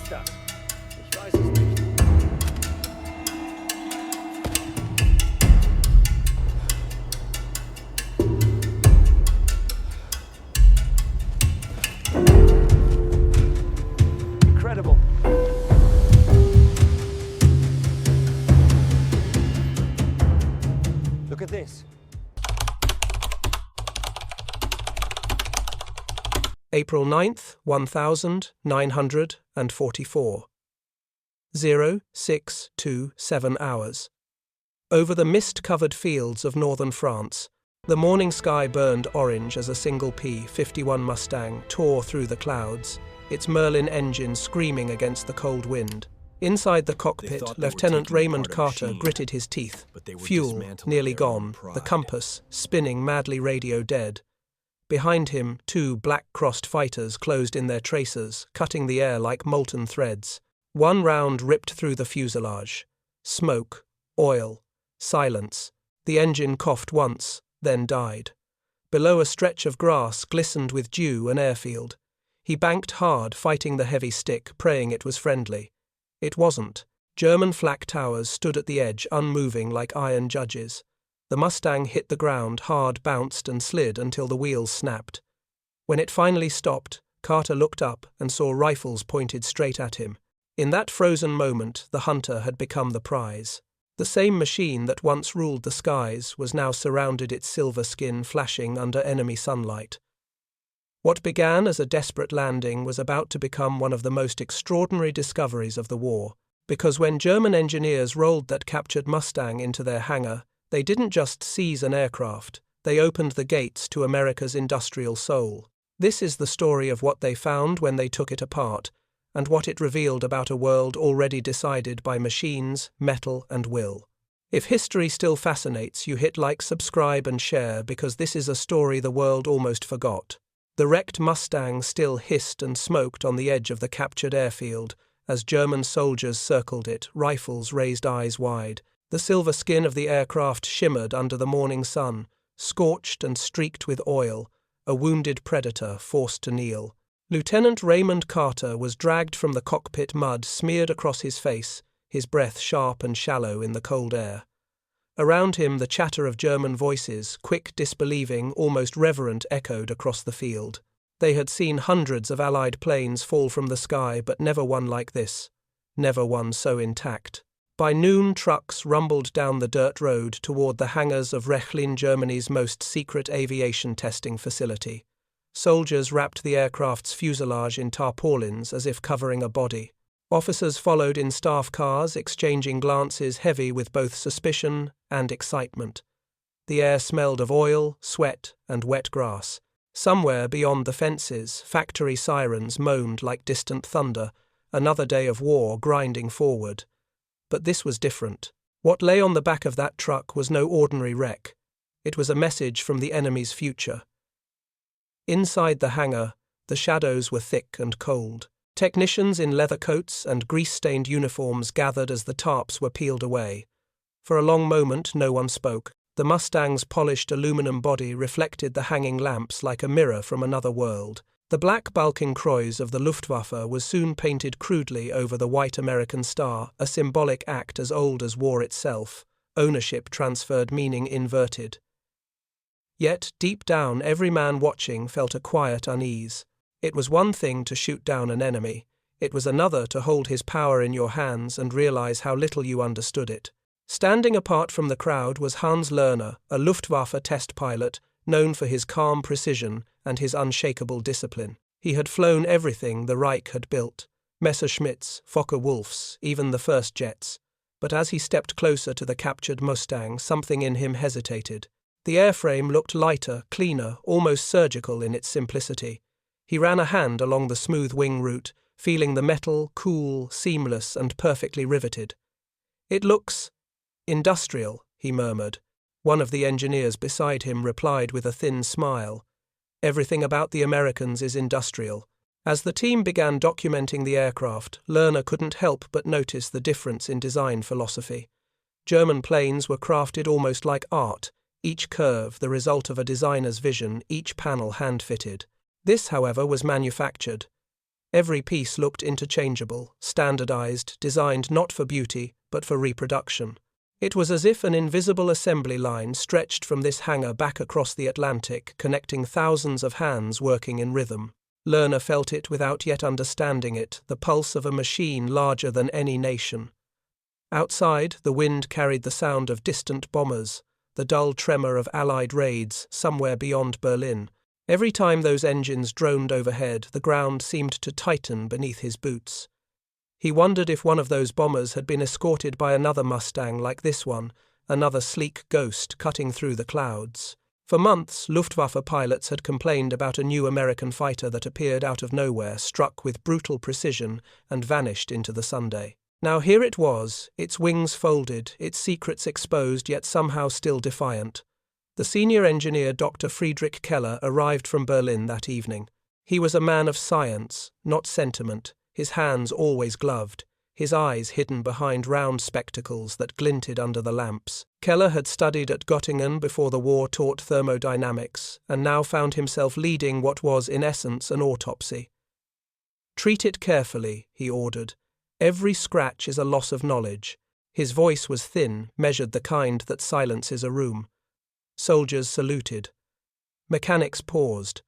ist das? Ich weiß es nicht. Incredible. Look at this. April 9th, 1944. 0627 hours. Over the mist-covered fields of northern France, the morning sky burned orange as a single P-51 Mustang tore through the clouds, its Merlin engine screaming against the cold wind. Inside the cockpit, Lieutenant Raymond Carter gritted his teeth. Fuel nearly gone, the compass spinning madly, radio dead. Behind him, two black-crossed fighters closed in their tracers, cutting the air like molten threads. One round ripped through the fuselage. Smoke, oil, silence. The engine coughed once, then died. Below a stretch of grass glistened with dew an airfield. He banked hard, fighting the heavy stick, praying it was friendly. It wasn't. German flak towers stood at the edge, unmoving like iron judges. The Mustang hit the ground hard, bounced and slid until the wheels snapped. When it finally stopped, Carter looked up and saw rifles pointed straight at him. In that frozen moment, the hunter had become the prize. The same machine that once ruled the skies was now surrounded, its silver skin flashing under enemy sunlight. What began as a desperate landing was about to become one of the most extraordinary discoveries of the war, because when German engineers rolled that captured Mustang into their hangar, they didn't just seize an aircraft, they opened the gates to America's industrial soul. This is the story of what they found when they took it apart, and what it revealed about a world already decided by machines, metal, and will. If history still fascinates you, hit like, subscribe, and share, because this is a story the world almost forgot. The wrecked Mustang still hissed and smoked on the edge of the captured airfield as German soldiers circled it, rifles raised, eyes wide. The silver skin of the aircraft shimmered under the morning sun, scorched and streaked with oil, a wounded predator forced to kneel. Lieutenant Raymond Carter was dragged from the cockpit, mud smeared across his face, his breath sharp and shallow in the cold air. Around him the chatter of German voices, quick, disbelieving, almost reverent, echoed across the field. They had seen hundreds of Allied planes fall from the sky, but never one like this, never one so intact. By noon, trucks rumbled down the dirt road toward the hangars of Rechlin, Germany's most secret aviation testing facility. Soldiers wrapped the aircraft's fuselage in tarpaulins as if covering a body. Officers followed in staff cars, exchanging glances heavy with both suspicion and excitement. The air smelled of oil, sweat, and wet grass. Somewhere beyond the fences, factory sirens moaned like distant thunder, another day of war grinding forward. But this was different. What lay on the back of that truck was no ordinary wreck. It was a message from the enemy's future. Inside the hangar, the shadows were thick and cold. Technicians in leather coats and grease-stained uniforms gathered as the tarps were peeled away. For a long moment no one spoke. The Mustang's polished aluminum body reflected the hanging lamps like a mirror from another world. The black Balkenkreuz of the Luftwaffe was soon painted crudely over the white American star, a symbolic act as old as war itself, ownership transferred, meaning inverted. Yet, deep down, every man watching felt a quiet unease. It was one thing to shoot down an enemy. It was another to hold his power in your hands and realize how little you understood it. Standing apart from the crowd was Hans Lerner, a Luftwaffe test pilot, known for his calm precision and his unshakable discipline. He had flown everything the Reich had built, Messerschmitts, Fokker-Wulfs, even the first jets. But as he stepped closer to the captured Mustang, something in him hesitated. The airframe looked lighter, cleaner, almost surgical in its simplicity. He ran a hand along the smooth wing root, feeling the metal, cool, seamless, and perfectly riveted. "It looks industrial," he murmured. One of the engineers beside him replied with a thin smile. "Everything about the Americans is industrial." As the team began documenting the aircraft, Lerner couldn't help but notice the difference in design philosophy. German planes were crafted almost like art, each curve the result of a designer's vision, each panel hand-fitted. This, however, was manufactured. Every piece looked interchangeable, standardized, designed not for beauty, but for reproduction. It was as if an invisible assembly line stretched from this hangar back across the Atlantic, connecting thousands of hands working in rhythm. Lerner felt it without yet understanding it, the pulse of a machine larger than any nation. Outside, the wind carried the sound of distant bombers, the dull tremor of Allied raids somewhere beyond Berlin. Every time those engines droned overhead, the ground seemed to tighten beneath his boots. He wondered if one of those bombers had been escorted by another Mustang like this one, another sleek ghost cutting through the clouds. For months, Luftwaffe pilots had complained about a new American fighter that appeared out of nowhere, struck with brutal precision, and vanished into the Sunday. Now here it was, its wings folded, its secrets exposed yet somehow still defiant. The senior engineer Dr. Friedrich Keller arrived from Berlin that evening. He was a man of science, not sentiment, his hands always gloved, his eyes hidden behind round spectacles that glinted under the lamps. Keller had studied at Göttingen before the war taught thermodynamics, and now found himself leading what was in essence an autopsy. "Treat it carefully," he ordered. "Every scratch is a loss of knowledge." His voice was thin, measured, the kind that silences a room. Soldiers saluted. Mechanics paused.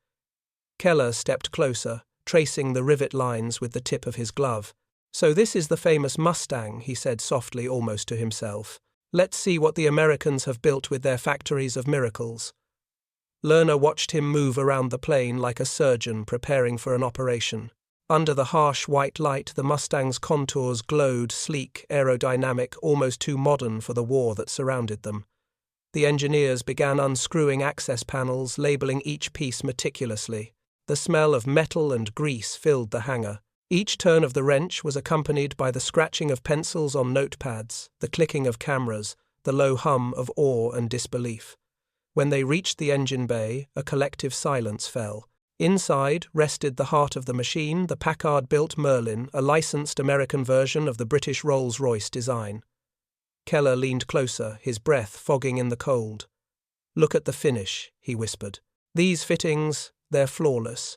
Keller stepped closer, tracing the rivet lines with the tip of his glove. "So this is the famous Mustang," he said softly, almost to himself. "Let's see what the Americans have built with their factories of miracles." Lerner watched him move around the plane like a surgeon preparing for an operation. Under the harsh white light, the Mustang's contours glowed, sleek, aerodynamic, almost too modern for the war that surrounded them. The engineers began unscrewing access panels, labeling each piece meticulously. The smell of metal and grease filled the hangar. Each turn of the wrench was accompanied by the scratching of pencils on notepads, the clicking of cameras, the low hum of awe and disbelief. When they reached the engine bay, a collective silence fell. Inside rested the heart of the machine, the Packard-built Merlin, a licensed American version of the British Rolls-Royce design. Keller leaned closer, his breath fogging in the cold. "Look at the finish," he whispered. "These fittings, they're flawless.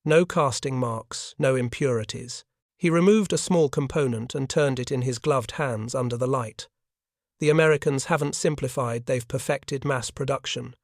No casting marks, no impurities." He removed a small component and turned it in his gloved hands under the light. "The Americans haven't simplified, they've perfected mass production."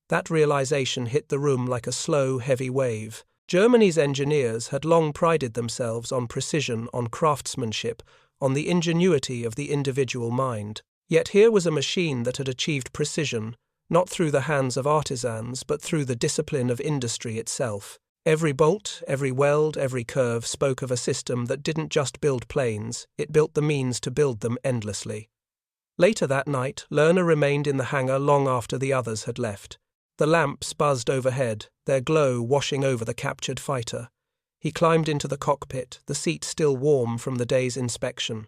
That realization hit the room like a slow, heavy wave. Germany's engineers had long prided themselves on precision, on craftsmanship, on the ingenuity of the individual mind. Yet here was a machine that had achieved precision, not through the hands of artisans, but through the discipline of industry itself. Every bolt, every weld, every curve spoke of a system that didn't just build planes, it built the means to build them endlessly. Later that night, Lerner remained in the hangar long after the others had left. The lamps buzzed overhead, their glow washing over the captured fighter. He climbed into the cockpit, the seat still warm from the day's inspection.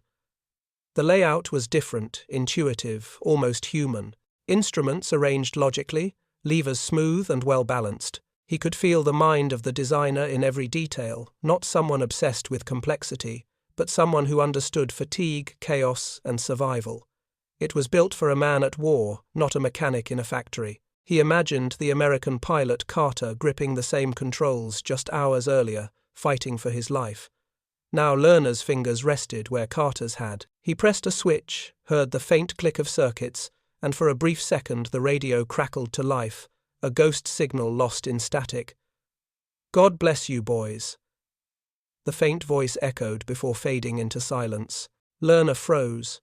The layout was different, intuitive, almost human. Instruments arranged logically, levers smooth and well-balanced. He could feel the mind of the designer in every detail, not someone obsessed with complexity, but someone who understood fatigue, chaos, and survival. It was built for a man at war, not a mechanic in a factory. He imagined the American pilot Carter gripping the same controls just hours earlier, fighting for his life. Now Lerner's fingers rested where Carter's had. He pressed a switch, heard the faint click of circuits, and for a brief second the radio crackled to life, a ghost signal lost in static. "God bless you, boys." The faint voice echoed before fading into silence. Lerner froze.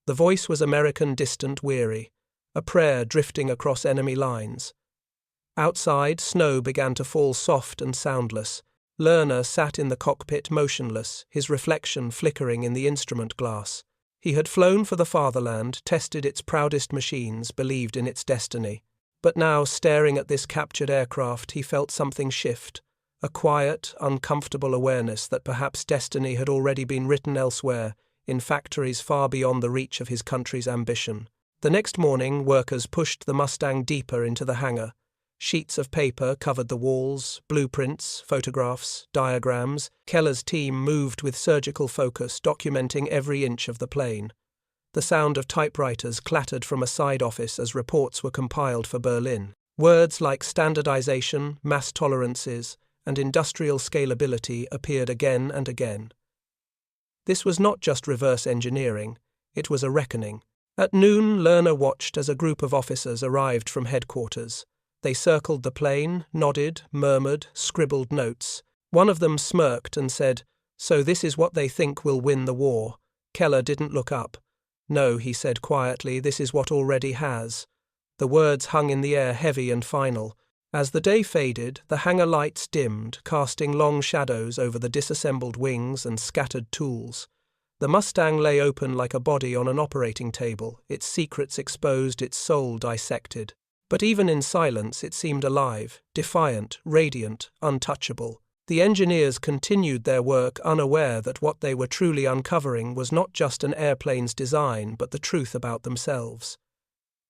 The voice was American, distant, weary, a prayer drifting across enemy lines. Outside, snow began to fall soft and soundless. Lerner sat in the cockpit motionless, his reflection flickering in the instrument glass. He had flown for the fatherland, tested its proudest machines, believed in its destiny. But now, staring at this captured aircraft, he felt something shift, a quiet, uncomfortable awareness that perhaps destiny had already been written elsewhere, in factories far beyond the reach of his country's ambition. The next morning, workers pushed the Mustang deeper into the hangar. Sheets of paper covered the walls, blueprints, photographs, diagrams. Keller's team moved with surgical focus, documenting every inch of the plane. The sound of typewriters clattered from a side office as reports were compiled for Berlin. Words like standardization, mass tolerances, and industrial scalability appeared again and again. This was not just reverse engineering, it was a reckoning. At noon, Lerner watched as a group of officers arrived from headquarters. They circled the plane, nodded, murmured, scribbled notes. One of them smirked and said, "So this is what they think will win the war." Keller didn't look up. "No," he said quietly, "this is what already has." The words hung in the air heavy and final. As the day faded, the hangar lights dimmed, casting long shadows over the disassembled wings and scattered tools. The Mustang lay open like a body on an operating table, its secrets exposed, its soul dissected. But even in silence it seemed alive, defiant, radiant, untouchable. The engineers continued their work, unaware that what they were truly uncovering was not just an airplane's design but the truth about themselves.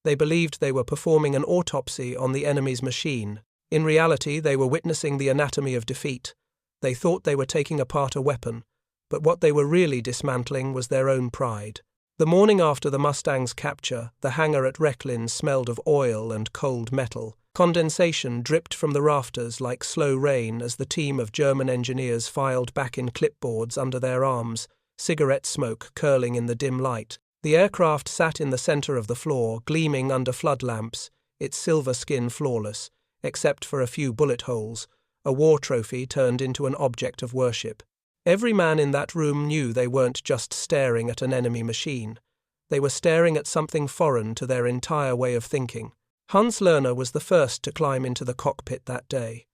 They believed they were performing an autopsy on the enemy's machine. In reality, they were witnessing the anatomy of defeat. They thought they were taking apart a weapon, but what they were really dismantling was their own pride. The morning after the Mustang's capture, the hangar at Rechlin smelled of oil and cold metal. Condensation dripped from the rafters like slow rain as the team of German engineers filed back in clipboards under their arms, cigarette smoke curling in the dim light. The aircraft sat in the center of the floor, gleaming under flood lamps, its silver skin flawless, except for a few bullet holes, a war trophy turned into an object of worship. Every man in that room knew they weren't just staring at an enemy machine. They were staring at something foreign to their entire way of thinking. Hans Lerner was the first to climb into the cockpit that day.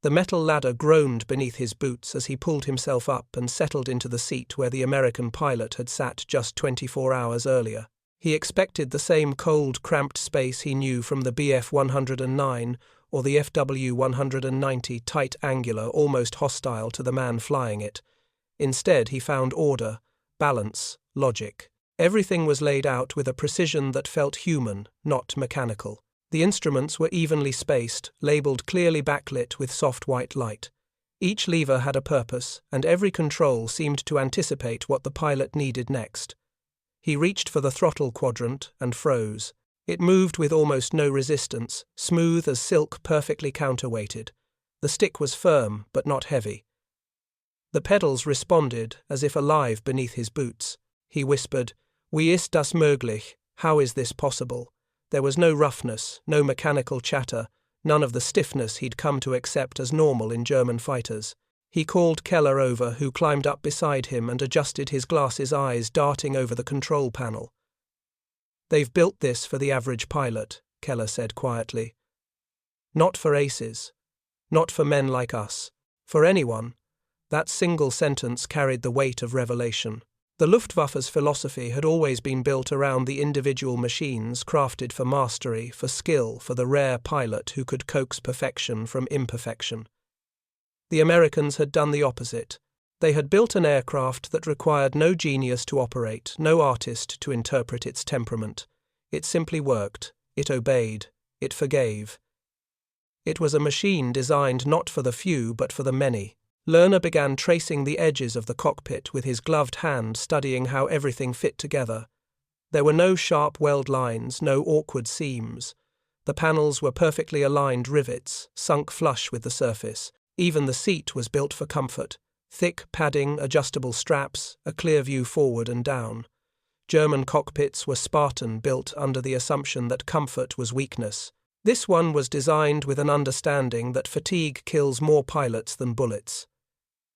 The metal ladder groaned beneath his boots as he pulled himself up and settled into the seat where the American pilot had sat just 24 hours earlier. He expected the same cold, cramped space he knew from the Bf-109 or the FW-190, tight, angular, almost hostile to the man flying it. Instead, he found order, balance, logic. Everything was laid out with a precision that felt human, not mechanical. The instruments were evenly spaced, labeled clearly backlit with soft white light. Each lever had a purpose, and every control seemed to anticipate what the pilot needed next. He reached for the throttle quadrant and froze. It moved with almost no resistance, smooth as silk, perfectly counterweighted. The stick was firm, but not heavy. The pedals responded, as if alive beneath his boots. He whispered, "Wie ist das möglich? How is this possible?" There was no roughness, no mechanical chatter, none of the stiffness he'd come to accept as normal in German fighters. He called Keller over, who climbed up beside him and adjusted his glasses, eyes darting over the control panel. "They've built this for the average pilot," Keller said quietly. "Not for aces. Not for men like us. For anyone." That single sentence carried the weight of revelation. The Luftwaffe's philosophy had always been built around the individual machines crafted for mastery, for skill, for the rare pilot who could coax perfection from imperfection. The Americans had done the opposite. They had built an aircraft that required no genius to operate, no artist to interpret its temperament. It simply worked, it obeyed, it forgave. It was a machine designed not for the few but for the many. Lerner began tracing the edges of the cockpit with his gloved hand, studying how everything fit together. There were no sharp weld lines, no awkward seams. The panels were perfectly aligned rivets, sunk flush with the surface. Even the seat was built for comfort. Thick padding, adjustable straps, a clear view forward and down. German cockpits were Spartan, built under the assumption that comfort was weakness. This one was designed with an understanding that fatigue kills more pilots than bullets.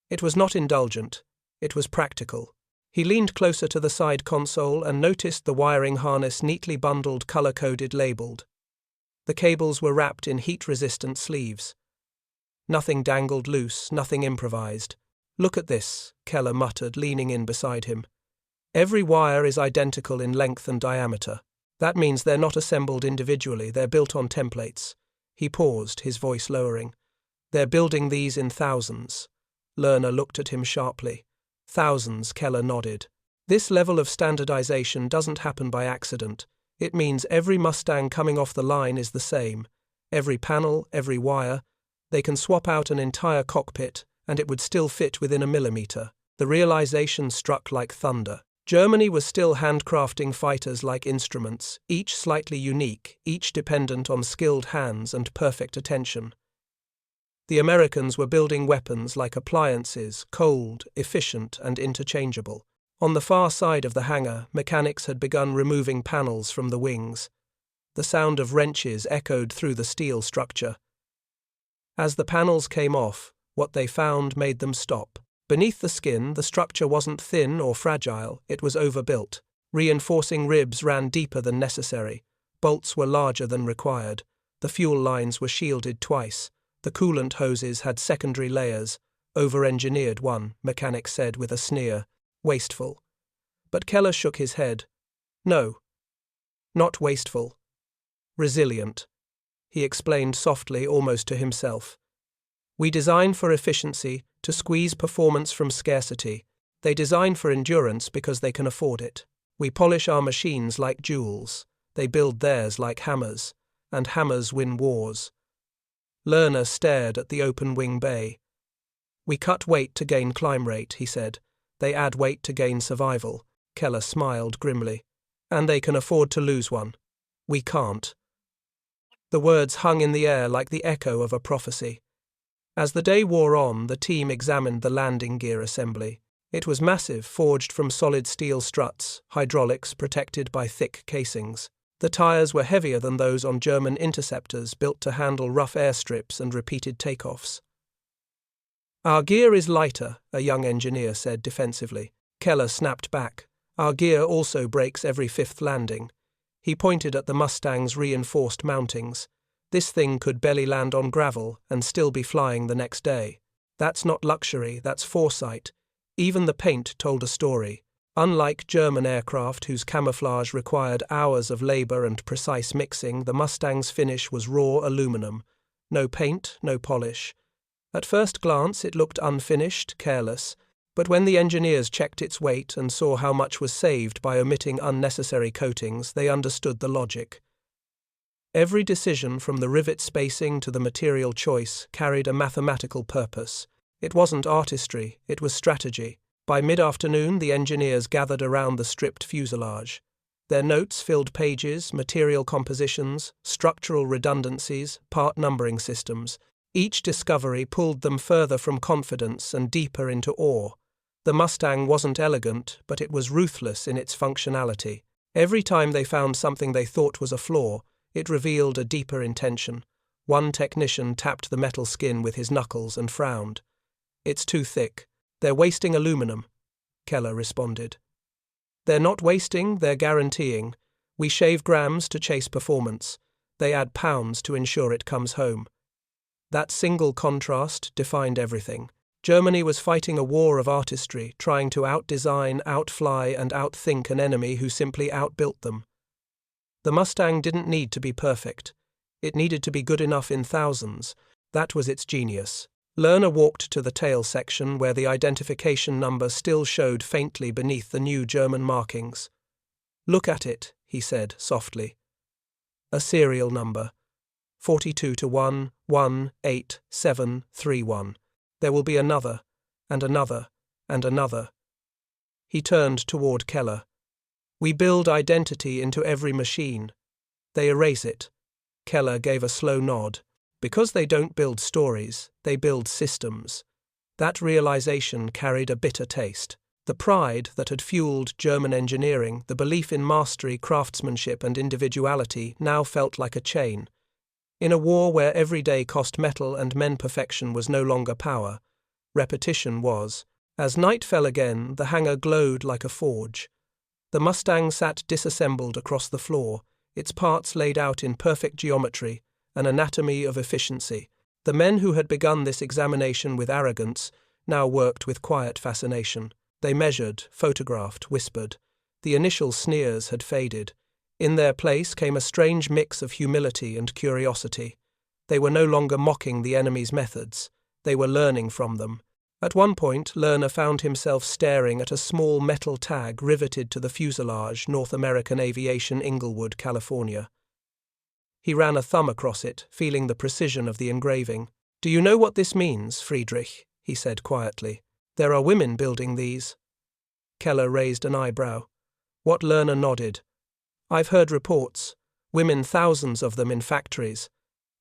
It was not indulgent, it was practical. He leaned closer to the side console and noticed the wiring harness neatly bundled, color-coded, labeled. The cables were wrapped in heat-resistant sleeves. Nothing dangled loose, nothing improvised. "Look at this," Keller muttered, leaning in beside him. "Every wire is identical in length and diameter. That means they're not assembled individually, they're built on templates." He paused, his voice lowering. "They're building these in thousands." Lerner looked at him sharply. "Thousands," Keller nodded. "This level of standardization doesn't happen by accident. It means every Mustang coming off the line is the same. Every panel, every wire. They can swap out an entire cockpit, and it would still fit within a millimeter." The realization struck like thunder. Germany was still handcrafting fighters like instruments, each slightly unique, each dependent on skilled hands and perfect attention. The Americans were building weapons like appliances, cold, efficient, and interchangeable. On the far side of the hangar, mechanics had begun removing panels from the wings. The sound of wrenches echoed through the steel structure. As the panels came off, what they found made them stop. Beneath the skin, the structure wasn't thin or fragile, it was overbuilt. Reinforcing ribs ran deeper than necessary. Bolts were larger than required. The fuel lines were shielded twice. The coolant hoses had secondary layers. Over-engineered, one mechanic said with a sneer. Wasteful. But Keller shook his head. No. Not wasteful. Resilient. He explained softly, almost to himself. We design for efficiency, to squeeze performance from scarcity. They design for endurance because they can afford it. We polish our machines like jewels. They build theirs like hammers. And hammers win wars. Lerner stared at the open wing bay. We cut weight to gain climb rate, he said. They add weight to gain survival. Keller smiled grimly. And they can afford to lose one. We can't. The words hung in the air like the echo of a prophecy. As the day wore on, the team examined the landing gear assembly. It was massive, forged from solid steel struts, hydraulics protected by thick casings. The tires were heavier than those on German interceptors built to handle rough airstrips and repeated takeoffs. Our gear is lighter, a young engineer said defensively. Keller snapped back. Our gear also breaks every fifth landing. He pointed at the Mustang's reinforced mountings. This thing could belly land on gravel and still be flying the next day. That's not luxury, that's foresight. Even the paint told a story. Unlike German aircraft whose camouflage required hours of labor and precise mixing, the Mustang's finish was raw aluminum. No paint, no polish. At first glance it looked unfinished, careless, but when the engineers checked its weight and saw how much was saved by omitting unnecessary coatings, they understood the logic. Every decision, from the rivet spacing to the material choice, carried a mathematical purpose. It wasn't artistry, it was strategy. By mid-afternoon, the engineers gathered around the stripped fuselage. Their notes filled pages, material compositions, structural redundancies, part numbering systems. Each discovery pulled them further from confidence and deeper into awe. The Mustang wasn't elegant, but it was ruthless in its functionality. Every time they found something they thought was a flaw, it revealed a deeper intention. One technician tapped the metal skin with his knuckles and frowned. It's too thick. They're wasting aluminum, Keller responded. They're not wasting, they're guaranteeing. We shave grams to chase performance. They add pounds to ensure it comes home. That single contrast defined everything. Germany was fighting a war of artistry, trying to outdesign, outfly, and outthink an enemy who simply outbuilt them. The Mustang didn't need to be perfect. It needed to be good enough in thousands. That was its genius. Lerner walked to the tail section where the identification number still showed faintly beneath the new German markings. Look at it, he said softly. A serial number. 42 to 1, 1, 8, 7, 3, 1. There will be another, and another, and another. He turned toward Keller. We build identity into every machine. They erase it. Keller gave a slow nod. Because they don't build stories, they build systems. That realization carried a bitter taste. The pride that had fueled German engineering, the belief in mastery, craftsmanship, and individuality, now felt like a chain. In a war where every day cost metal and men perfection was no longer power, repetition was. As night fell again, the hangar glowed like a forge. The Mustang sat disassembled across the floor, its parts laid out in perfect geometry, an anatomy of efficiency. The men who had begun this examination with arrogance now worked with quiet fascination. They measured, photographed, whispered. The initial sneers had faded. In their place came a strange mix of humility and curiosity. They were no longer mocking the enemy's methods. They were learning from them. At one point, Lerner found himself staring at a small metal tag riveted to the fuselage, North American Aviation, Inglewood, California. He ran a thumb across it, feeling the precision of the engraving. Do you know what this means, Friedrich? He said quietly. There are women building these. Keller raised an eyebrow. What Lerner nodded. I've heard reports. Women, thousands of them in factories.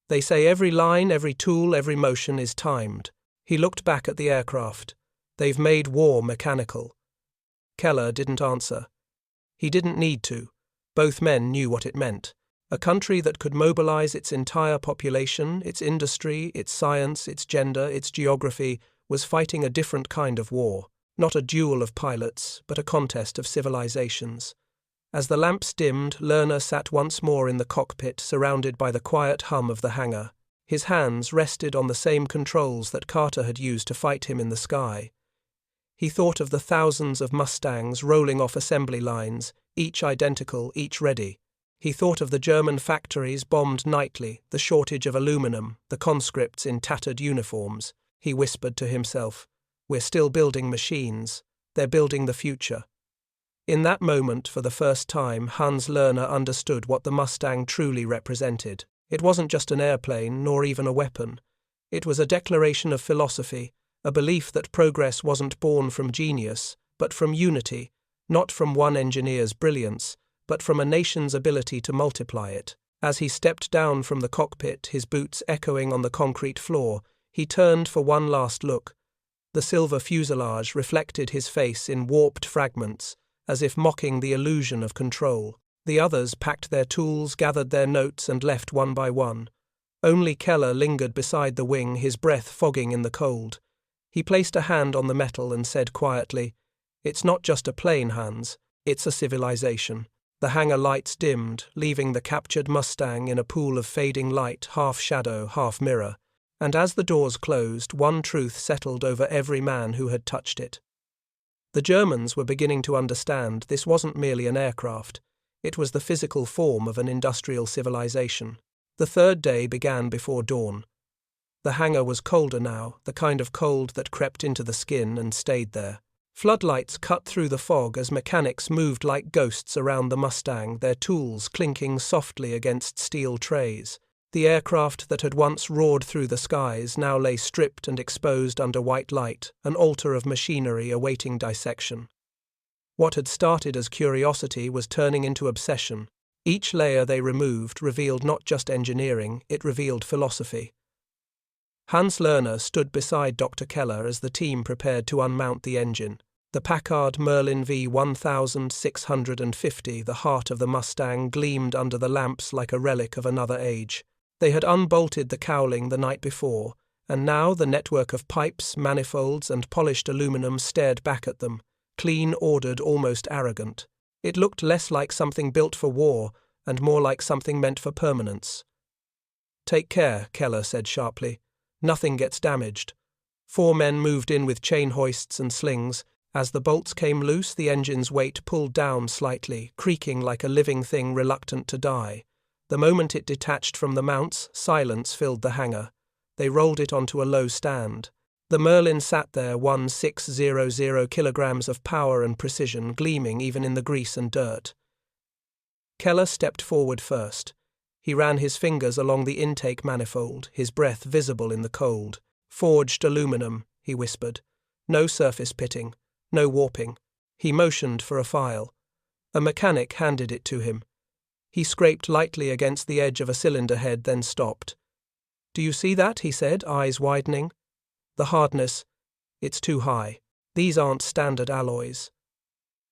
They say every line, every tool, every motion is timed. He looked back at the aircraft. They've made war mechanical. Keller didn't answer. He didn't need to. Both men knew what it meant. A country that could mobilize its entire population, its industry, its science, its gender, its geography, was fighting a different kind of war. Not a duel of pilots, but a contest of civilizations. As the lamps dimmed, Lerner sat once more in the cockpit, surrounded by the quiet hum of the hangar. His hands rested on the same controls that Carter had used to fight him in the sky. He thought of the thousands of Mustangs rolling off assembly lines, each identical, each ready. He thought of the German factories bombed nightly, the shortage of aluminum, the conscripts in tattered uniforms. He whispered to himself, "We're still building machines. They're building the future." In that moment, for the first time, Hans Lerner understood what the Mustang truly represented. It wasn't just an airplane, nor even a weapon. It was a declaration of philosophy, a belief that progress wasn't born from genius, but from unity, not from one engineer's brilliance, but from a nation's ability to multiply it. As he stepped down from the cockpit, his boots echoing on the concrete floor, he turned for one last look. The silver fuselage reflected his face in warped fragments, as if mocking the illusion of control. The others packed their tools, gathered their notes, and left one by one. Only Keller lingered beside the wing, his breath fogging in the cold. He placed a hand on the metal and said quietly, "It's not just a plane, Hans. It's a civilization." The hangar lights dimmed, leaving the captured Mustang in a pool of fading light, half shadow, half mirror. And as the doors closed, one truth settled over every man who had touched it. The Germans were beginning to understand this wasn't merely an aircraft. It was the physical form of an industrial civilization. The third day began before dawn. The hangar was colder now, the kind of cold that crept into the skin and stayed there. Floodlights cut through the fog as mechanics moved like ghosts around the Mustang, their tools clinking softly against steel trays. The aircraft that had once roared through the skies now lay stripped and exposed under white light, an altar of machinery awaiting dissection. What had started as curiosity was turning into obsession. Each layer they removed revealed not just engineering, it revealed philosophy. Hans Lerner stood beside Dr. Keller as the team prepared to unmount the engine. The Packard Merlin V1650, the heart of the Mustang, gleamed under the lamps like a relic of another age. They had unbolted the cowling the night before, and now the network of pipes, manifolds, and polished aluminum stared back at them, clean, ordered, almost arrogant. It looked less like something built for war, and more like something meant for permanence. "Take care," Keller said sharply. "Nothing gets damaged." 4 men moved in with chain hoists and slings. As the bolts came loose, the engine's weight pulled down slightly, creaking like a living thing reluctant to die. The moment it detached from the mounts, silence filled the hangar. They rolled it onto a low stand. The Merlin sat there, 1600 kilograms of power and precision, gleaming even in the grease and dirt. Keller stepped forward first. He ran his fingers along the intake manifold, his breath visible in the cold. "Forged aluminum," he whispered. "No surface pitting, no warping." He motioned for a file. A mechanic handed it to him. He scraped lightly against the edge of a cylinder head, then stopped. "Do you see that?" he said, eyes widening. "The hardness. It's too high. These aren't standard alloys."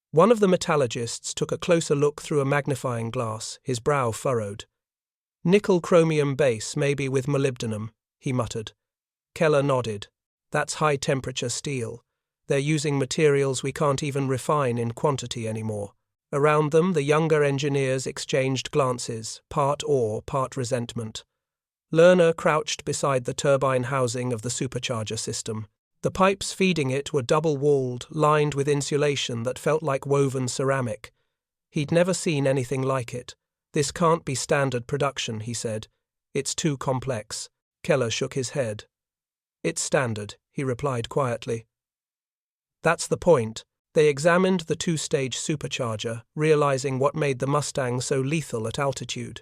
One of the metallurgists took a closer look through a magnifying glass, his brow furrowed. "Nickel-chromium base, maybe with molybdenum," he muttered. Keller nodded. "That's high-temperature steel. They're using materials we can't even refine in quantity anymore." Around them, the younger engineers exchanged glances, part awe, part resentment. Lerner crouched beside the turbine housing of the supercharger system. The pipes feeding it were double-walled, lined with insulation that felt like woven ceramic. He'd never seen anything like it. "This can't be standard production," he said. "It's too complex." Keller shook his head. "It's standard," he replied quietly. "That's the point." They examined the 2-stage supercharger, realizing what made the Mustang so lethal at altitude.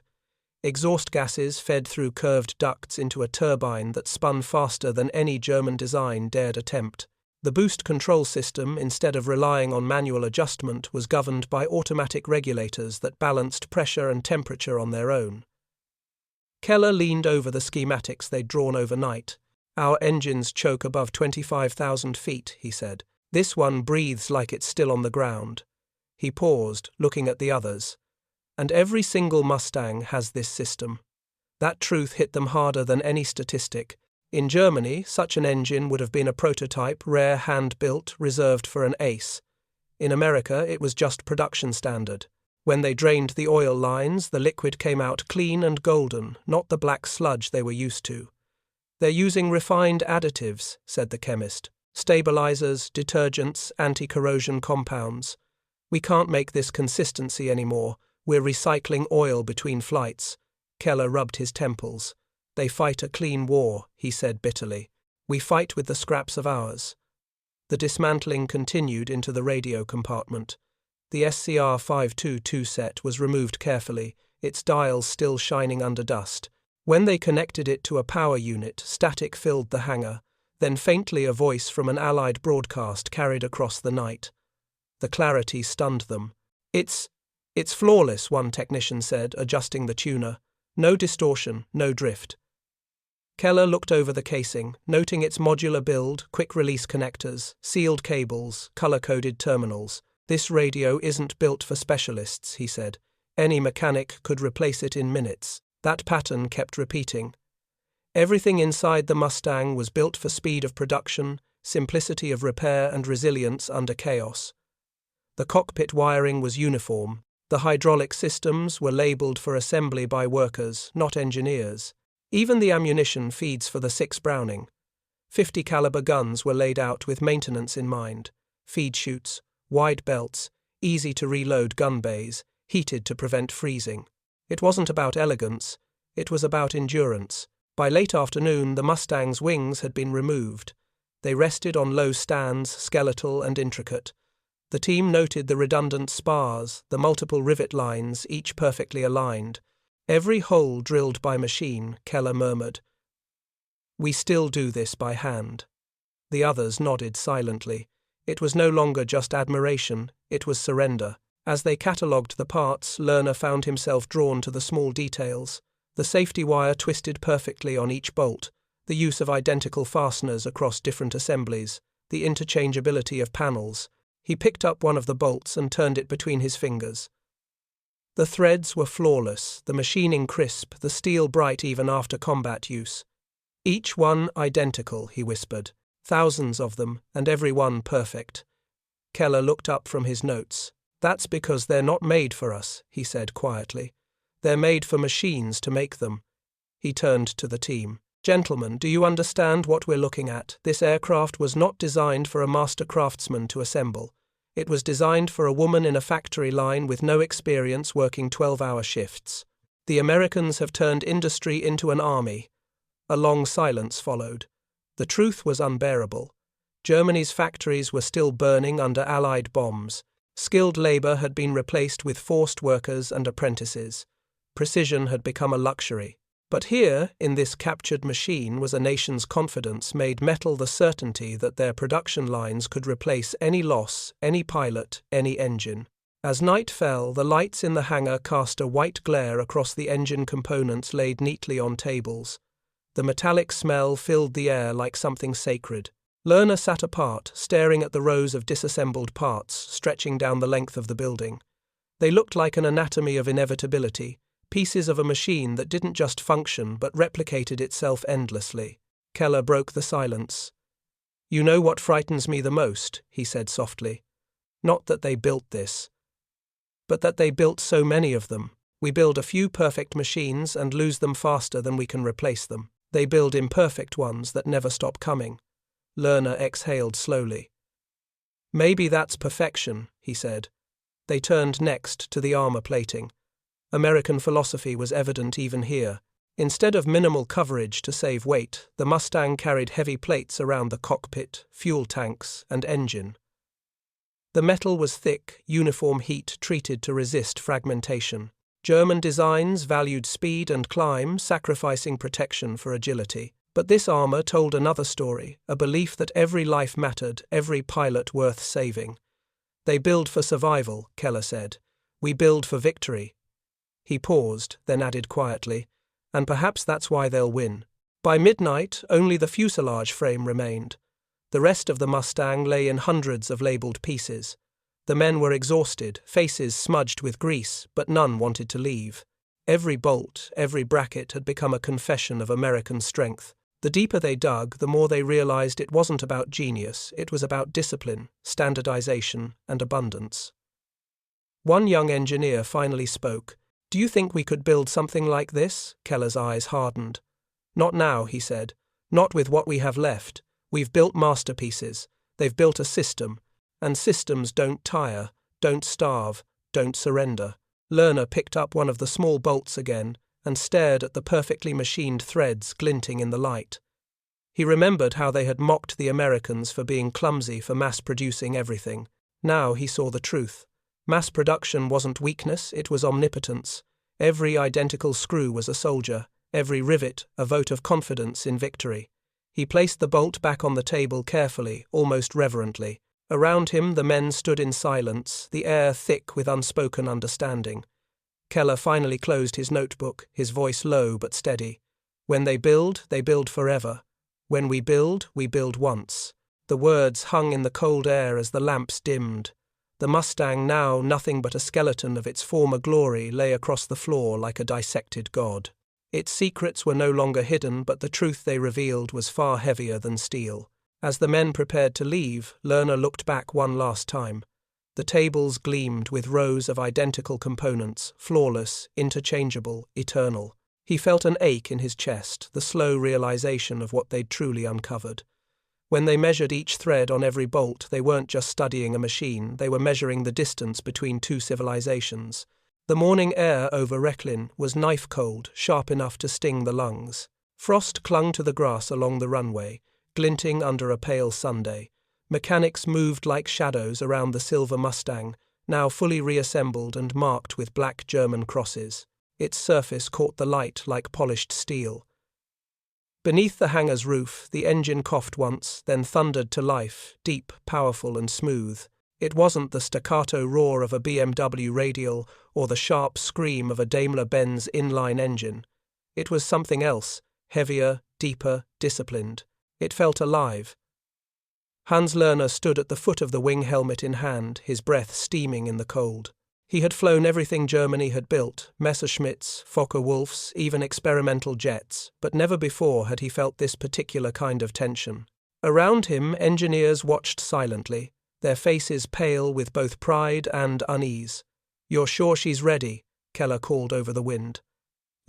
Exhaust gases fed through curved ducts into a turbine that spun faster than any German design dared attempt. The boost control system, instead of relying on manual adjustment, was governed by automatic regulators that balanced pressure and temperature on their own. Keller leaned over the schematics they'd drawn overnight. Our engines choke above 25,000 feet, he said. This one breathes like it's still on the ground. He paused, looking at the others. And every single Mustang has this system. That truth hit them harder than any statistic. In Germany, such an engine would have been a prototype, rare, hand-built, reserved for an ace. In America, it was just production standard. When they drained the oil lines, the liquid came out clean and golden, not the black sludge they were used to. They're using refined additives, said the chemist. Stabilizers, detergents, anti-corrosion compounds. We can't make this consistency anymore. We're recycling oil between flights. Keller rubbed his temples. They fight a clean war, he said bitterly. We fight with the scraps of ours. The dismantling continued into the radio compartment. The SCR 522 set was removed carefully, its dials still shining under dust. When they connected it to a power unit, static filled the hangar. Then faintly a voice from an Allied broadcast carried across the night. The clarity stunned them. It's flawless, one technician said, adjusting the tuner. No distortion, no drift. Keller looked over the casing, noting its modular build, quick-release connectors, sealed cables, color-coded terminals. This radio isn't built for specialists, he said. Any mechanic could replace it in minutes. That pattern kept repeating. Everything inside the Mustang was built for speed of production, simplicity of repair and resilience under chaos. The cockpit wiring was uniform. The hydraulic systems were labeled for assembly by workers, not engineers. Even the ammunition feeds for the 6 Browning. 50 caliber guns were laid out with maintenance in mind. Feed chutes, wide belts, easy to reload gun bays, heated to prevent freezing. It wasn't about elegance, it was about endurance. By late afternoon, the Mustang's wings had been removed. They rested on low stands, skeletal and intricate. The team noted the redundant spars, the multiple rivet lines, each perfectly aligned. Every hole drilled by machine, Keller murmured. We still do this by hand. The others nodded silently. It was no longer just admiration, it was surrender. As they catalogued the parts, Lerner found himself drawn to the small details. The safety wire twisted perfectly on each bolt, the use of identical fasteners across different assemblies, the interchangeability of panels. He picked up one of the bolts and turned it between his fingers. The threads were flawless, the machining crisp, the steel bright even after combat use. Each one identical, he whispered. Thousands of them, and every one perfect. Keller looked up from his notes. That's because they're not made for us, he said quietly. They're made for machines to make them. He turned to the team. Gentlemen, do you understand what we're looking at? This aircraft was not designed for a master craftsman to assemble. It was designed for a woman in a factory line with no experience working 12-hour shifts. The Americans have turned industry into an army. A long silence followed. The truth was unbearable. Germany's factories were still burning under Allied bombs. Skilled labor had been replaced with forced workers and apprentices. Precision had become a luxury. But here, in this captured machine, was a nation's confidence made metal the certainty that their production lines could replace any loss, any pilot, any engine. As night fell, the lights in the hangar cast a white glare across the engine components laid neatly on tables. The metallic smell filled the air like something sacred. Lerner sat apart, staring at the rows of disassembled parts stretching down the length of the building. They looked like an anatomy of inevitability. Pieces of a machine that didn't just function but replicated itself endlessly. Keller broke the silence. You know what frightens me the most, he said softly. Not that they built this, but that they built so many of them. We build a few perfect machines and lose them faster than we can replace them. They build imperfect ones that never stop coming. Lerner exhaled slowly. Maybe that's perfection, he said. They turned next to the armor plating. American philosophy was evident even here. Instead of minimal coverage to save weight, the Mustang carried heavy plates around the cockpit, fuel tanks, and engine. The metal was thick, uniform heat treated to resist fragmentation. German designs valued speed and climb, sacrificing protection for agility. But this armor told another story, a belief that every life mattered, every pilot worth saving. They build for survival, Keller said. We build for victory. He paused, then added quietly, and perhaps that's why they'll win. By midnight, only the fuselage frame remained. The rest of the Mustang lay in hundreds of labelled pieces. The men were exhausted, faces smudged with grease, but none wanted to leave. Every bolt, every bracket had become a confession of American strength. The deeper they dug, the more they realized it wasn't about genius, it was about discipline, standardization, and abundance. One young engineer finally spoke. "Do you think we could build something like this?" Keller's eyes hardened. "Not now," he said. "Not with what we have left. We've built masterpieces. They've built a system. And systems don't tire, don't starve, don't surrender." Lerner picked up one of the small bolts again and stared at the perfectly machined threads glinting in the light. He remembered how they had mocked the Americans for being clumsy for mass-producing everything. Now he saw the truth. Mass production wasn't weakness, it was omnipotence. Every identical screw was a soldier, every rivet a vote of confidence in victory. He placed the bolt back on the table carefully, almost reverently. Around him the men stood in silence, the air thick with unspoken understanding. Keller finally closed his notebook, his voice low but steady. "When they build forever. When we build once." The words hung in the cold air as the lamps dimmed. The Mustang, now nothing but a skeleton of its former glory, lay across the floor like a dissected god. Its secrets were no longer hidden, but the truth they revealed was far heavier than steel. As the men prepared to leave, Lerner looked back one last time. The tables gleamed with rows of identical components, flawless, interchangeable, eternal. He felt an ache in his chest, the slow realization of what they'd truly uncovered. When they measured each thread on every bolt, they weren't just studying a machine, they were measuring the distance between two civilizations. The morning air over Rechlin was knife-cold, sharp enough to sting the lungs. Frost clung to the grass along the runway, glinting under a pale Sunday. Mechanics moved like shadows around the silver Mustang, now fully reassembled and marked with black German crosses. Its surface caught the light like polished steel. Beneath the hangar's roof, the engine coughed once, then thundered to life, deep, powerful and smooth. It wasn't the staccato roar of a BMW radial or the sharp scream of a Daimler-Benz inline engine. It was something else, heavier, deeper, disciplined. It felt alive. Hans Lerner stood at the foot of the wing helmet in hand, his breath steaming in the cold. He had flown everything Germany had built, Messerschmitts, Focke-Wulfs, even experimental jets, but never before had he felt this particular kind of tension. Around him, engineers watched silently, their faces pale with both pride and unease. "You're sure she's ready?" Keller called over the wind.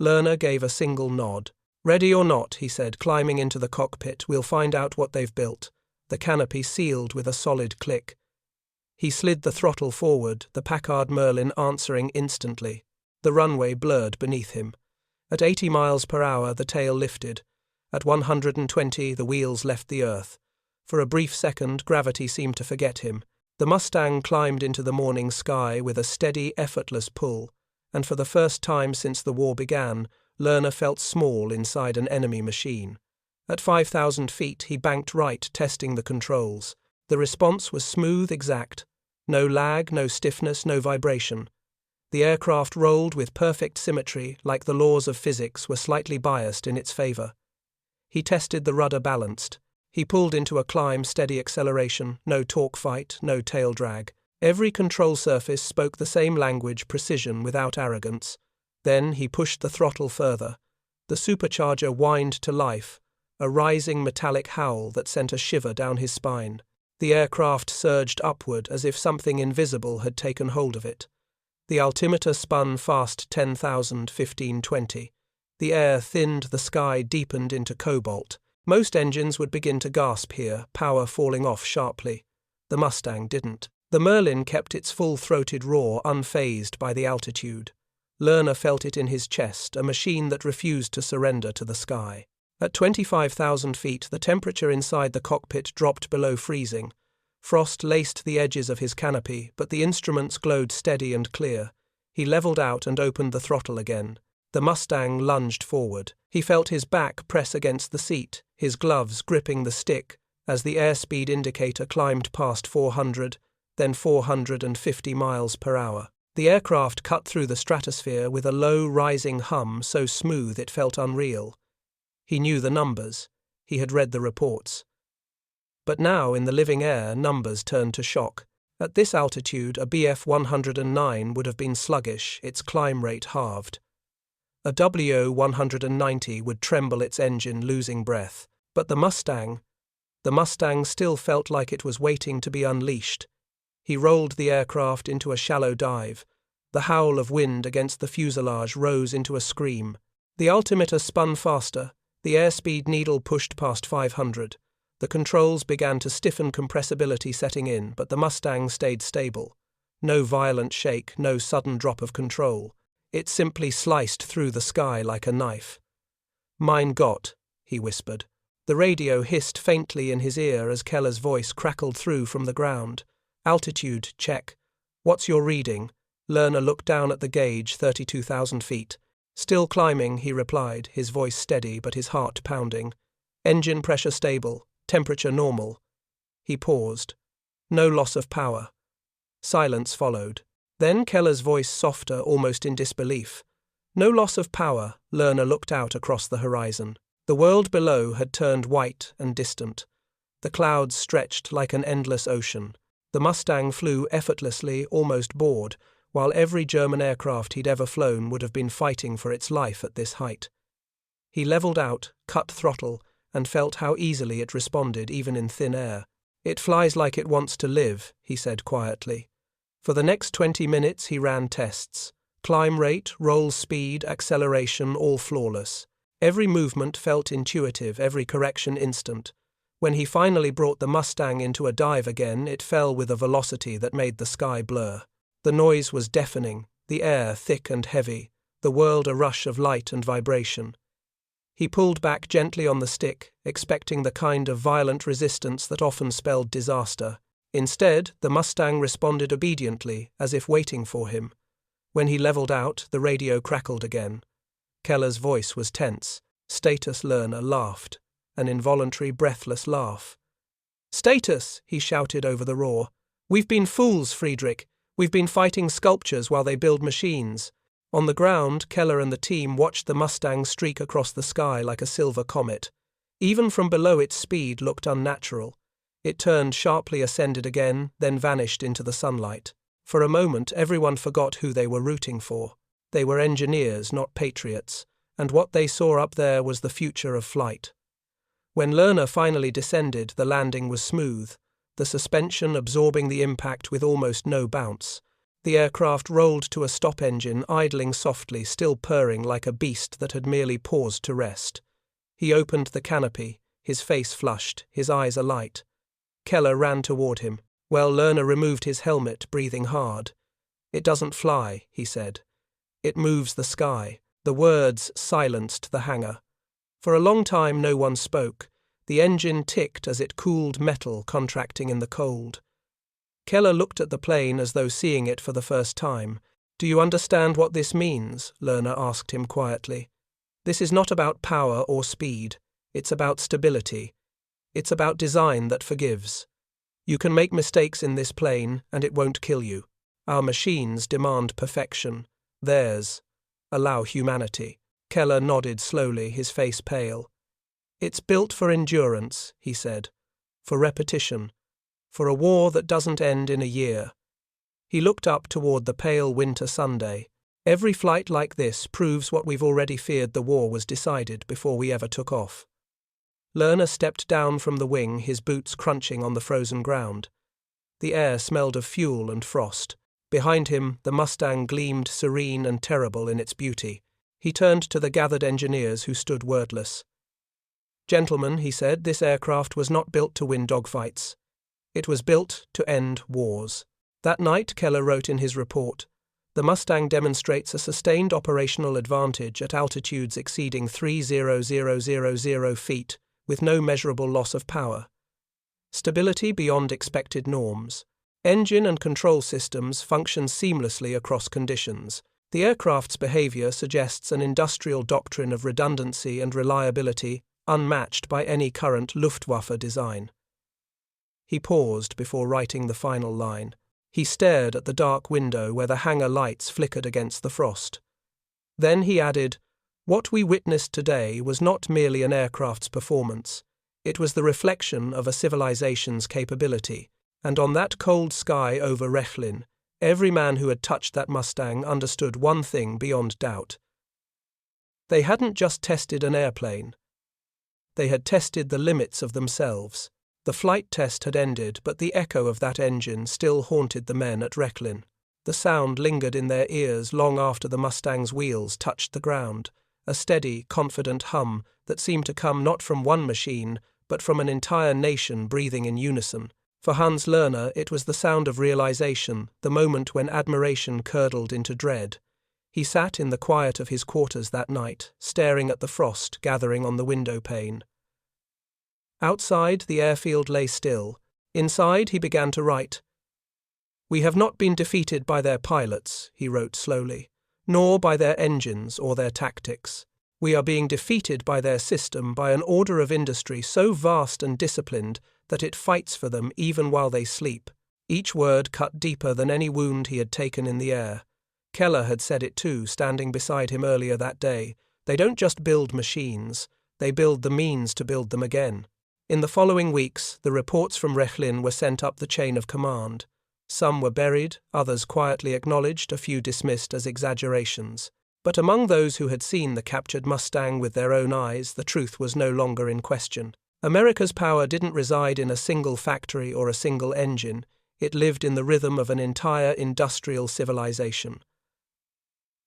Lerner gave a single nod. "Ready or not," he said, climbing into the cockpit, "we'll find out what they've built." The canopy sealed with a solid click. He slid the throttle forward, the Packard Merlin answering instantly. The runway blurred beneath him. At 80 miles per hour, the tail lifted. At 120, the wheels left the earth. For a brief second, gravity seemed to forget him. The Mustang climbed into the morning sky with a steady, effortless pull, and for the first time since the war began, Lerner felt small inside an enemy machine. At 5,000 feet, he banked right, testing the controls. The response was smooth, exact. No lag, no stiffness, no vibration. The aircraft rolled with perfect symmetry, like the laws of physics were slightly biased in its favor. He tested the rudder balanced. He pulled into a climb, steady acceleration, no torque fight, no tail drag. Every control surface spoke the same language, precision without arrogance. Then he pushed the throttle further. The supercharger whined to life, a rising metallic howl that sent a shiver down his spine. The aircraft surged upward as if something invisible had taken hold of it. The altimeter spun fast 10,000, 15, 20. The air thinned, the sky deepened into cobalt. Most engines would begin to gasp here, power falling off sharply. The Mustang didn't. The Merlin kept its full-throated roar unfazed by the altitude. Lerner felt it in his chest, a machine that refused to surrender to the sky. At 25,000 feet, the temperature inside the cockpit dropped below freezing. Frost laced the edges of his canopy, but the instruments glowed steady and clear. He leveled out and opened the throttle again. The Mustang lunged forward. He felt his back press against the seat, his gloves gripping the stick, as the airspeed indicator climbed past 400, then 450 miles per hour. The aircraft cut through the stratosphere with a low, rising hum so smooth it felt unreal. He knew the numbers. He had read the reports. But now, in the living air, numbers turned to shock. At this altitude, a Bf-109 would have been sluggish, its climb rate halved. A W-190 would tremble its engine, losing breath. But the Mustang still felt like it was waiting to be unleashed. He rolled the aircraft into a shallow dive. The howl of wind against the fuselage rose into a scream. The altimeter spun faster. The airspeed needle pushed past 500. The controls began to stiffen, compressibility setting in, but the Mustang stayed stable. No violent shake, no sudden drop of control. It simply sliced through the sky like a knife. "Mein Gott," he whispered. The radio hissed faintly in his ear as Keller's voice crackled through from the ground. "Altitude, check. What's your reading?" Lerner looked down at the gauge, 32,000 feet. "Still climbing," he replied, his voice steady but his heart pounding. "Engine pressure stable. Temperature normal." He paused. No loss of power. Silence followed. Then Keller's voice softer, almost in disbelief. "No loss of power." Lerner looked out across the horizon. The world below had turned white and distant. The clouds stretched like an endless ocean. The Mustang flew effortlessly, almost bored, while every German aircraft he'd ever flown would have been fighting for its life at this height. He leveled out, cut throttle, and felt how easily it responded even in thin air. "It flies like it wants to live," he said quietly. For the next 20 minutes he ran tests. Climb rate, roll speed, acceleration, all flawless. Every movement felt intuitive, every correction instant. When he finally brought the Mustang into a dive again, it fell with a velocity that made the sky blur. The noise was deafening, the air thick and heavy, the world a rush of light and vibration. He pulled back gently on the stick, expecting the kind of violent resistance that often spelled disaster. Instead, the Mustang responded obediently, as if waiting for him. When he leveled out, the radio crackled again. Keller's voice was tense. Status Lerner laughed, an involuntary, breathless laugh. "Status," he shouted over the roar. "We've been fools, Friedrich. We've been fighting sculptures while they build machines." On the ground, Keller and the team watched the Mustang streak across the sky like a silver comet. Even from below, its speed looked unnatural. It turned sharply, ascended again, then vanished into the sunlight. For a moment, everyone forgot who they were rooting for. They were engineers, not patriots, and what they saw up there was the future of flight. When Lerner finally descended, the landing was smooth, the suspension absorbing the impact with almost no bounce. The aircraft rolled to a stop engine, idling softly, still purring like a beast that had merely paused to rest. He opened the canopy, his face flushed, his eyes alight. Keller ran toward him. Well, Lerner removed his helmet, breathing hard. "It doesn't fly," he said. "It moves the sky." The words silenced the hangar. For a long time no one spoke. The engine ticked as it cooled metal, contracting in the cold. Keller looked at the plane as though seeing it for the first time. "Do you understand what this means?" Lerner asked him quietly. "This is not about power or speed. It's about stability. It's about design that forgives. You can make mistakes in this plane, and it won't kill you. Our machines demand perfection. Theirs allow humanity." Keller nodded slowly, his face pale. "It's built for endurance," he said. "For repetition. For a war that doesn't end in a year." He looked up toward the pale winter Sunday. "Every flight like this proves what we've already feared: the war was decided before we ever took off." Lerner stepped down from the wing, his boots crunching on the frozen ground. The air smelled of fuel and frost. Behind him, the Mustang gleamed serene and terrible in its beauty. He turned to the gathered engineers who stood wordless. "Gentlemen," he said, "this aircraft was not built to win dogfights. It was built to end wars." That night, Keller wrote in his report, "The Mustang demonstrates a sustained operational advantage at altitudes exceeding 3,000 feet, with no measurable loss of power. Stability beyond expected norms. Engine and control systems function seamlessly across conditions. The aircraft's behavior suggests an industrial doctrine of redundancy and reliability unmatched by any current Luftwaffe design." He paused before writing the final line. He stared at the dark window where the hangar lights flickered against the frost. Then he added, "What we witnessed today was not merely an aircraft's performance. It was the reflection of a civilization's capability, and on that cold sky over Rechlin, every man who had touched that Mustang understood one thing beyond doubt. They hadn't just tested an airplane. They had tested the limits of themselves. The flight test had ended, but the echo of that engine still haunted the men at Rechlin. The sound lingered in their ears long after the Mustang's wheels touched the ground, a steady, confident hum that seemed to come not from one machine, but from an entire nation breathing in unison. For Hans Lerner, it was the sound of realization, the moment when admiration curdled into dread. He sat in the quiet of his quarters that night, staring at the frost gathering on the window pane. Outside, the airfield lay still. Inside, he began to write. "We have not been defeated by their pilots," he wrote slowly, "nor by their engines or their tactics. We are being defeated by their system, by an order of industry so vast and disciplined that it fights for them even while they sleep." Each word cut deeper than any wound he had taken in the air. Keller had said it too, standing beside him earlier that day. They don't just build machines, they build the means to build them again. In the following weeks, the reports from Rechlin were sent up the chain of command. Some were buried, others quietly acknowledged, a few dismissed as exaggerations. But among those who had seen the captured Mustang with their own eyes, the truth was no longer in question. America's power didn't reside in a single factory or a single engine. It lived in the rhythm of an entire industrial civilization.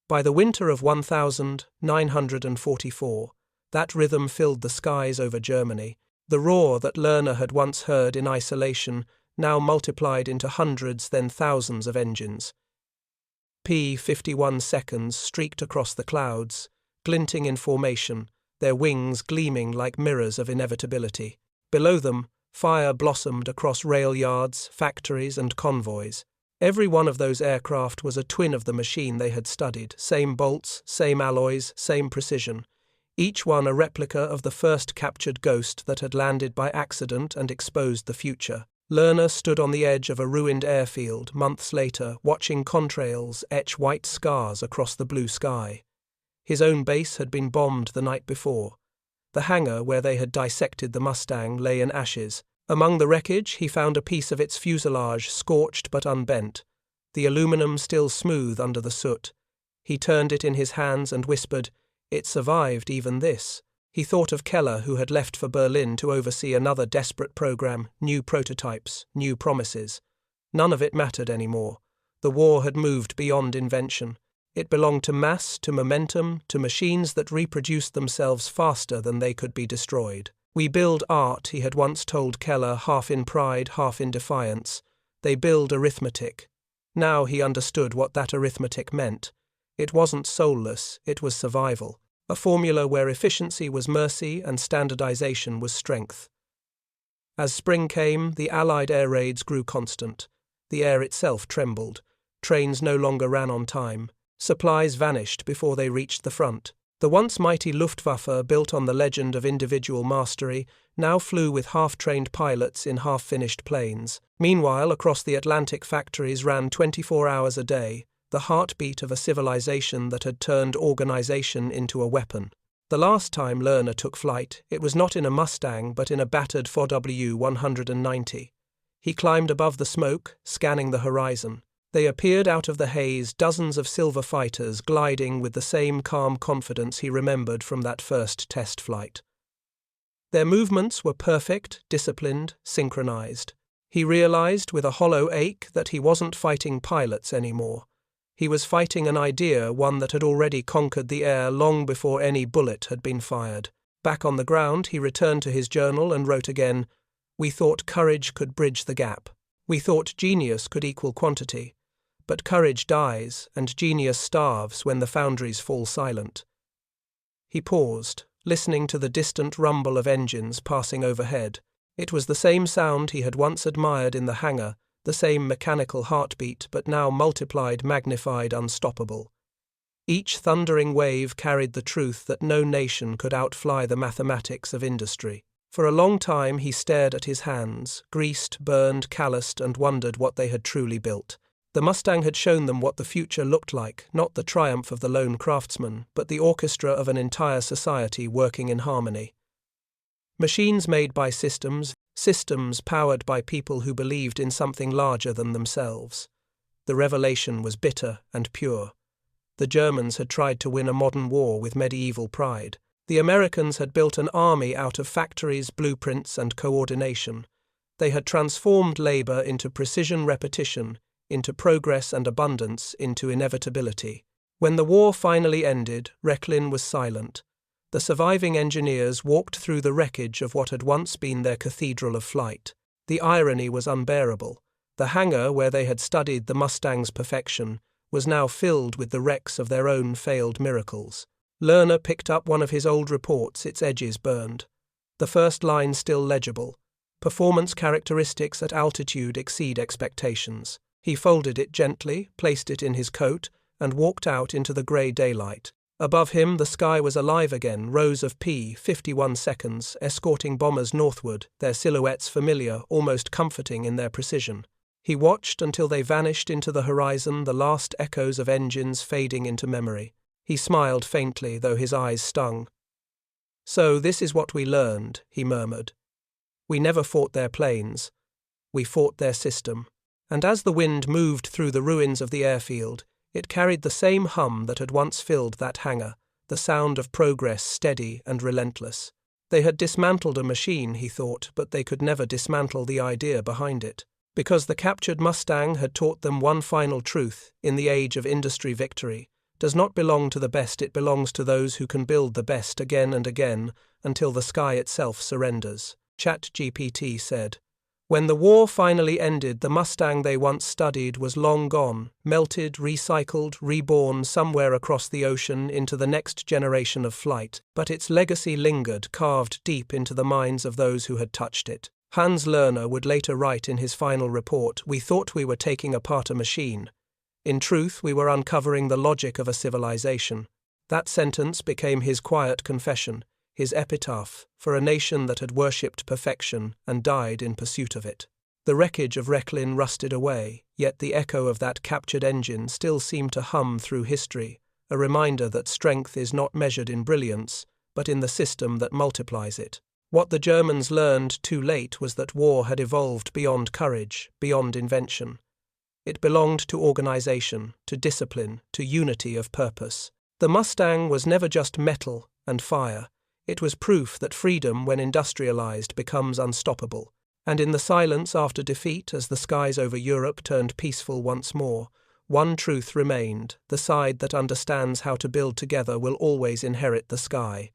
By the winter of 1944, that rhythm filled the skies over Germany. The roar that Lerner had once heard in isolation now multiplied into hundreds, then thousands of engines. P-51 seconds streaked across the clouds, glinting in formation, their wings gleaming like mirrors of inevitability. Below them, fire blossomed across rail yards, factories, and convoys. Every one of those aircraft was a twin of the machine they had studied, same bolts, same alloys, same precision. Each one a replica of the first captured Ghost that had landed by accident and exposed the future. Lerner stood on the edge of a ruined airfield months later, watching contrails etch white scars across the blue sky. His own base had been bombed the night before. The hangar where they had dissected the Mustang lay in ashes. Among the wreckage, he found a piece of its fuselage scorched but unbent, the aluminum still smooth under the soot. He turned it in his hands and whispered, "It survived even this." He thought of Keller, who had left for Berlin to oversee another desperate program, new prototypes, new promises. None of it mattered anymore. The war had moved beyond invention. It belonged to mass, to momentum, to machines that reproduced themselves faster than they could be destroyed. "We build art," he had once told Keller, half in pride, half in defiance. "They build arithmetic." Now he understood what that arithmetic meant. It wasn't soulless, it was survival. A formula where efficiency was mercy and standardization was strength. As spring came, the Allied air raids grew constant. The air itself trembled. Trains no longer ran on time. Supplies vanished before they reached the front. The once mighty Luftwaffe, built on the legend of individual mastery, now flew with half-trained pilots in half-finished planes. Meanwhile, across the Atlantic, factories ran 24 hours a day, the heartbeat of a civilization that had turned organization into a weapon. The last time Lerner took flight, it was not in a Mustang but in a battered FW 190. He climbed above the smoke, scanning the horizon. They appeared out of the haze, dozens of silver fighters gliding with the same calm confidence he remembered from that first test flight. Their movements were perfect, disciplined, synchronized. He realized with a hollow ache that he wasn't fighting pilots anymore. He was fighting an idea, one that had already conquered the air long before any bullet had been fired. Back on the ground, he returned to his journal and wrote again, "We thought courage could bridge the gap. We thought genius could equal quantity. But courage dies, and genius starves when the foundries fall silent." He paused, listening to the distant rumble of engines passing overhead. It was the same sound he had once admired in the hangar, the same mechanical heartbeat, but now multiplied, magnified, unstoppable. Each thundering wave carried the truth that no nation could outfly the mathematics of industry. For a long time he stared at his hands, greased, burned, calloused, and wondered what they had truly built. The Mustang had shown them what the future looked like, not the triumph of the lone craftsman, but the orchestra of an entire society working in harmony. Machines made by systems, systems powered by people who believed in something larger than themselves. The revelation was bitter and pure. The Germans had tried to win a modern war with medieval pride. The Americans had built an army out of factories, blueprints, and coordination. They had transformed labor into precision repetition, into progress and abundance, into inevitability. When the war finally ended, Rechlin was silent. The surviving engineers walked through the wreckage of what had once been their cathedral of flight. The irony was unbearable. The hangar where they had studied the Mustang's perfection was now filled with the wrecks of their own failed miracles. Lerner picked up one of his old reports, its edges burned. The first line still legible. Performance characteristics at altitude exceed expectations. He folded it gently, placed it in his coat, and walked out into the grey daylight. Above him the sky was alive again, rows of P-51 seconds escorting bombers northward, their silhouettes familiar, almost comforting in their precision. He watched until they vanished into the horizon, the last echoes of engines fading into memory. He smiled faintly, though his eyes stung. "So this is what we learned," he murmured. "We never fought their planes. We fought their system." And as the wind moved through the ruins of the airfield, it carried the same hum that had once filled that hangar, the sound of progress steady and relentless. They had dismantled a machine, he thought, but they could never dismantle the idea behind it. Because the captured Mustang had taught them one final truth: in the age of industry, victory does not belong to the best, it belongs to those who can build the best again and again until the sky itself surrenders. ChatGPT said. When the war finally ended, the Mustang they once studied was long gone, melted, recycled, reborn somewhere across the ocean into the next generation of flight, but its legacy lingered, carved deep into the minds of those who had touched it. Hans Lerner would later write in his final report, "We thought we were taking apart a machine. In truth, we were uncovering the logic of a civilization." That sentence became his quiet confession, his epitaph, for a nation that had worshipped perfection and died in pursuit of it. The wreckage of Rechlin rusted away, yet the echo of that captured engine still seemed to hum through history, a reminder that strength is not measured in brilliance, but in the system that multiplies it. What the Germans learned too late was that war had evolved beyond courage, beyond invention. It belonged to organization, to discipline, to unity of purpose. The Mustang was never just metal and fire. It was proof that freedom, when industrialized, becomes unstoppable. And in the silence after defeat, as the skies over Europe turned peaceful once more, one truth remained: the side that understands how to build together will always inherit the sky.